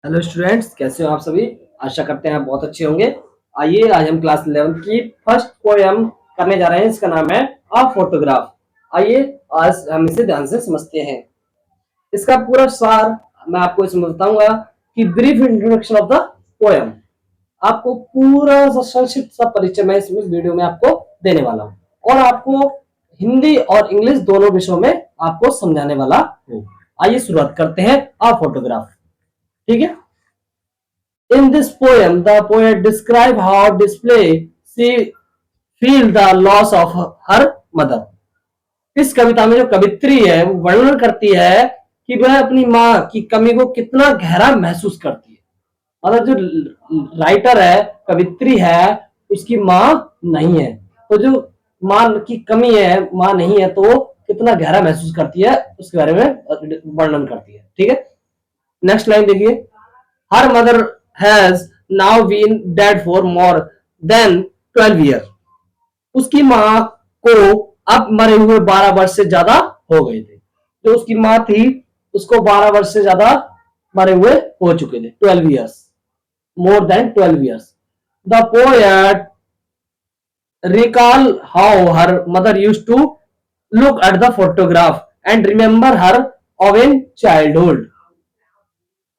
Hello students, कैसे हो आप सभी। आशा करते हैं आप बहुत अच्छे होंगे। आइए आज हम क्लास 11 की फर्स्ट पोएम करने जा रहे हैं। इसका नाम है अ फोटोग्राफ। आइए आज हम इसे ध्यान से समझते हैं। इसका पूरा सार मैं आपको इसमें बताऊंगा कि brief introduction of the poem. आपको पूरा सा संक्षिप्त सा परिचय मैं इस वीडियो में आपको देने वाला हूँ और आपको हिंदी और इंग्लिश दोनों विषयों में आपको समझाने वाला हूँ। आइए शुरुआत करते हैं अ फोटोग्राफ। ठीक है। In this poem, the poet describes how display she feel the loss of her mother. इस कविता में जो कवित्री है वो वर्णन करती है कि वह अपनी माँ की कमी को कितना गहरा महसूस करती है। मतलब जो राइटर है, कवित्री है, उसकी माँ नहीं है, तो जो माँ की कमी है, माँ नहीं है, तो कितना गहरा महसूस करती है उसके बारे में वर्णन करती है। ठीक है। नेक्स्ट लाइन देखिए। Her mother has now been dead for more than 12 year. उसकी माँ को अब मरे हुए 12 वर्ष से ज्यादा हो गए थे। जो उसकी माँ थी उसको 12 वर्ष से ज्यादा मरे हुए हो चुके थे। 12 years, more than 12 years. The poet recall how her mother used to look at the photograph and remember her of in childhood.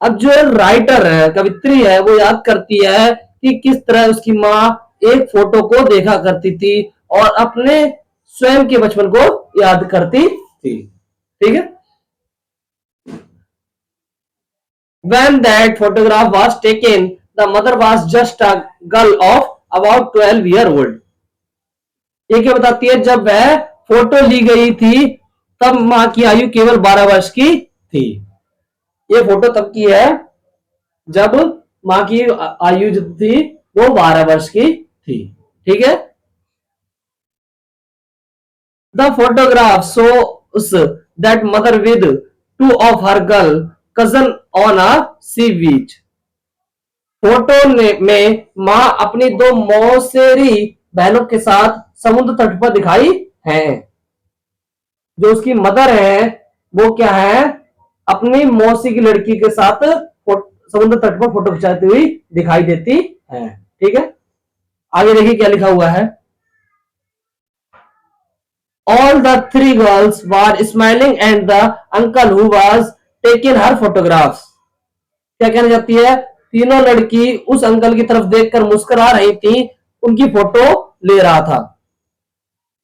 अब जो राइटर है, कवित्री है, वो याद करती है कि किस तरह उसकी माँ एक फोटो को देखा करती थी और अपने स्वयं के बचपन को याद करती थी। ठीक है। When that photograph was taken, the mother was just a girl of about 12 year old. ये क्या बताती है, जब वह फोटो ली गई थी तब माँ की आयु केवल 12 वर्ष की थी। ये फोटो तब की है जब माँ की आयु जो थी वो 12 वर्ष की थी। ठीक है। The photograph shows that mother with two of her girl cousin on a sea beach. Photo में माँ अपनी दो मौसेरी बहनों के साथ समुद्र तट पर दिखाई है। जो उसकी मदर है वो क्या है, अपनी मौसी की लड़की के साथ समुद्र तट पर फोटो खिंचाती हुई दिखाई देती है। ठीक है। आगे देखिए क्या लिखा हुआ है। All the three girls were smiling and the uncle who was taking her photographs. क्या कहना चाहती है, तीनों लड़की उस अंकल की तरफ देखकर मुस्कुरा रही थी, उनकी फोटो ले रहा था।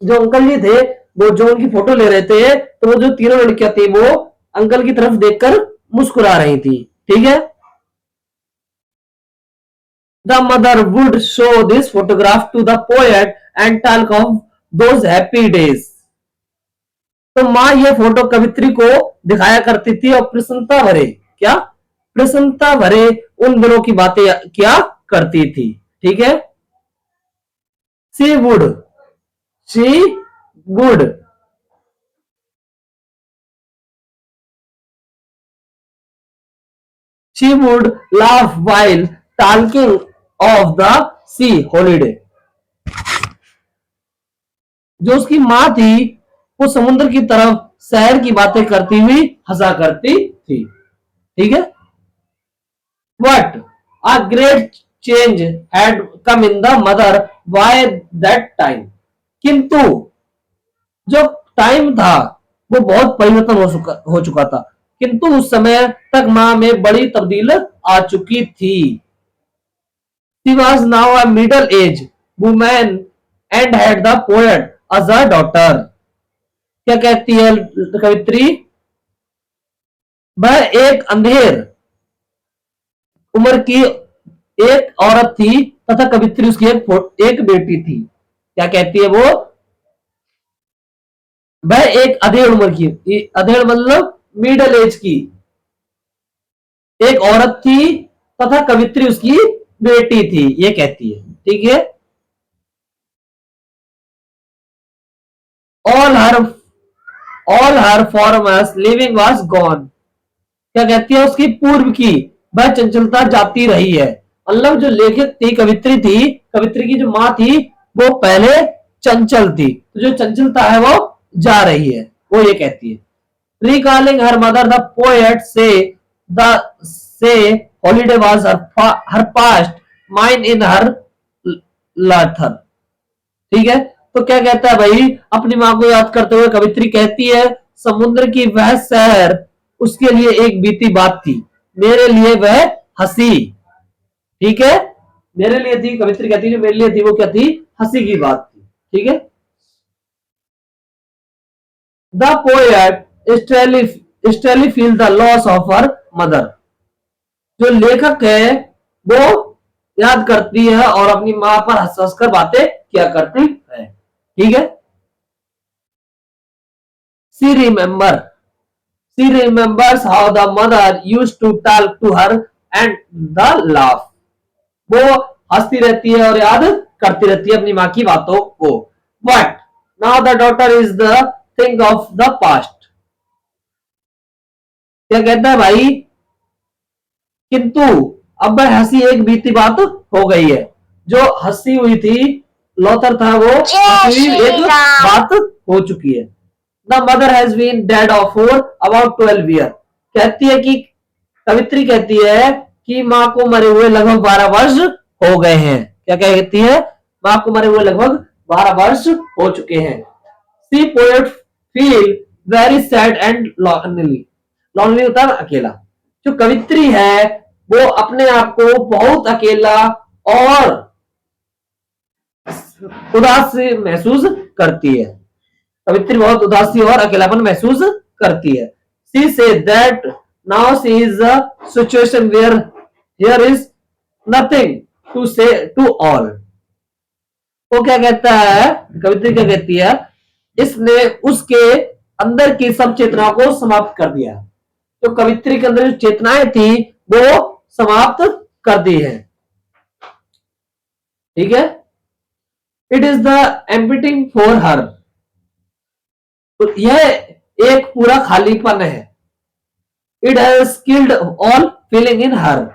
जो अंकल जी थे वो जो उनकी फोटो ले रहे थे, तो वो जो तीनों लड़कियां थी वो अंकल की तरफ देखकर मुस्कुरा रही थी। ठीक है। The mother would show this photograph to the poet and talk of those happy days. तो माँ ये फोटो कवित्री को दिखाया करती थी और प्रसन्नता भरे, क्या प्रसन्नता भरे उन दिनों की बातें क्या करती थी। ठीक है। She would, she would, she would laugh while talking of the sea holiday. जो उसकी माँ थी वो समुद्र की तरफ शहर की बातें करती हुई हंसा करती थी। ठीक है। What a great change had come in the mother by that time. किंतु जो टाइम था वो बहुत परिवर्तन हो चुका था, किंतु उस समय तक माँ में बड़ी तब्दील आ चुकी थी। She was now a middle-aged woman and had the poet as a daughter. क्या कहती है कवित्री, वह एक अंधेर उम्र की एक औरत थी तथा कवित्री उसकी एक बेटी थी। क्या कहती है वो, वह एक अधेड़ उम्र की, अधेड़ मतलब मिडल एज की एक औरत थी तथा कवित्री उसकी बेटी थी, ये कहती है। ठीक है। All her all her formers living was gone. क्या कहती है, उसकी पूर्व की वह चंचलता जाती रही है। मतलब जो लेखक थी, कवित्री थी, कवित्री की जो माँ थी वो पहले चंचल थी, तो जो चंचलता है वो जा रही है, वो ये कहती है। Recalling her mother the poet says the say holiday was her past mine in her lather. ठीक है, तो क्या कहता है भाई, अपनी माँ को याद करते हुए कवित्री कहती है समुद्र की वह शहर उसके लिए एक बीती बात थी, मेरे लिए वह हंसी। ठीक है, मेरे लिए थी, कवित्री कहती है जो मेरे लिए थी वो क्या थी, हंसी की बात थी। ठीक है, the poet sadly feel the loss of her mother. जो लेखक है वो याद करती है और अपनी माँ पर हंस हंस कर बातें किया करती है। ठीक है, she remember she remembers how the mother use to talk to her and the laugh. वो हंसती रहती है और याद करती रहती है अपनी माँ की बातों को। But now the daughter is the thing of the past. क्या कहता है भाई, किंतु अब वह हंसी एक बीती बात हो गई है। जो हंसी हुई थी, लौतर था, वो हंसी एक बात हो चुकी है। The mother has been dead of for about 12 year. कहती है कि कवित्री कहती है कि माँ को मरे हुए लगभग 12 वर्ष हो गए हैं। क्या कहती है, माँ को मरे हुए लगभग 12 वर्ष हो चुके हैं। She poet feel very sad and lonely. Lonely होता है अकेला। जो कवित्री है वो अपने आप को बहुत अकेला और उदास महसूस करती है। कवित्री बहुत उदासी और अकेलापन महसूस करती है। She says that now she is a situation where here is nothing to say to all. वो क्या कहता है, कवित्री क्या कहती है, इसने उसके अंदर की सब चेतना को समाप्त कर दिया। तो कवित्री के अंदर जो चेतनाएं थी वो समाप्त कर दी है। ठीक है, it is the emptying for her. तो यह एक पूरा खालीपन है। It has killed all feeling in her.